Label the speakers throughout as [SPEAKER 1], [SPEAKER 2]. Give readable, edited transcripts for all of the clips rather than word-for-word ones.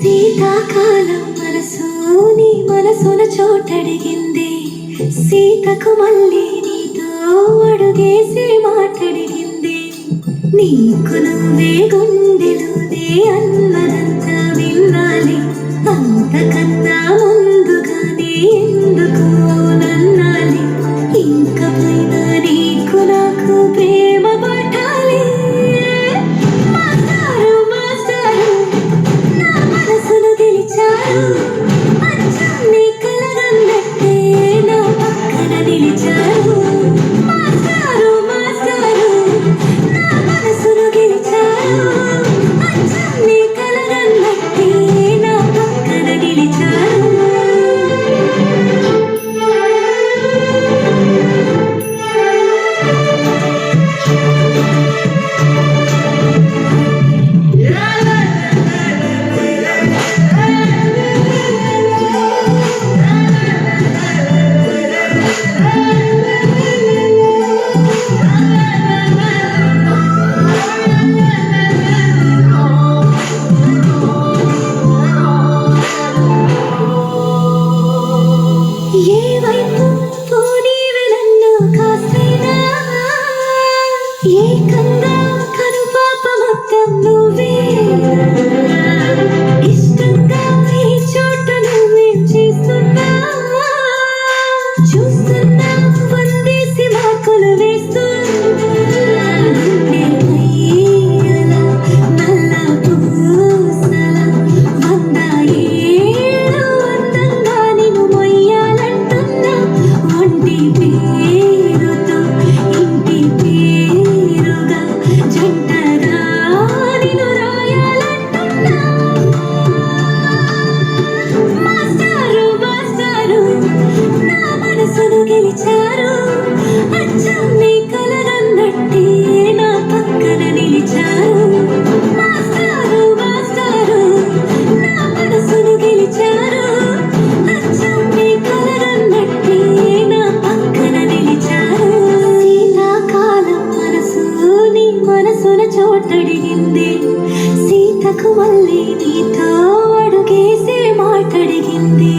[SPEAKER 1] శీతాకాలం మనసు నీ మనసున చోటడిగింది. సీతకు మళ్ళీ నీతో అడుగేసి మాటడిగింది. నీకు నువ్వే గుండెలోనే అన్నదంతా విన్నాలి. అంతకన్నా ముందుగానే ఎందుకు నన్నాలి. ఇంకపైనా నీకు నాకు ప్రేమ పట్టాలి. మాస్టారు మాస్టారు నా మనసును గెలిచారు. అచ్చం నీ కలగన్నట్టే నా పక్కన నిలిచారు. మాస్టారు మాస్టారు నా మనసును గెలిచారు. అచ్చం నీ కలగన్నట్టే నా పక్కన నిలిచారు. ఏ వైపు పోనీవి నన్ను కాస్తైనా. ఏకంగా కనుపాప మొత్తం నువ్వే. ఇష్టంగా ఈ చోట నువ్వేం చేస్తున్నా. చూస్తున్నా వందేసి మార్కులు వేస్తున్నా. గుండెపై అలా నల్ల పూసలా 100 ఏళ్ళు అందంగా నిన్ను మొయ్యాలంటున్నా. ఒంటి పేరుతో ఇంటి పేరుగా జంటగా నిన్ను రాయాలంటున్నా. మాస్టారు మాస్టారు నా మనసును గెలిచారు. అచ్చం నీ కలగన్నట్టే నా పక్కన నిలిచారు. మాస్టారు మాస్టారు నా మనసును గెలిచారు. అచ్చం నీ కలగన్నట్టే నా పక్కన నిలిచారు. శీతాకాలం మనసు నీ మనసున చోటడిగింది. సీతకు మళ్ళీ నీతో అడుగేసే మాటడిగింది.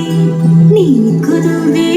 [SPEAKER 1] నీకు నువ్వే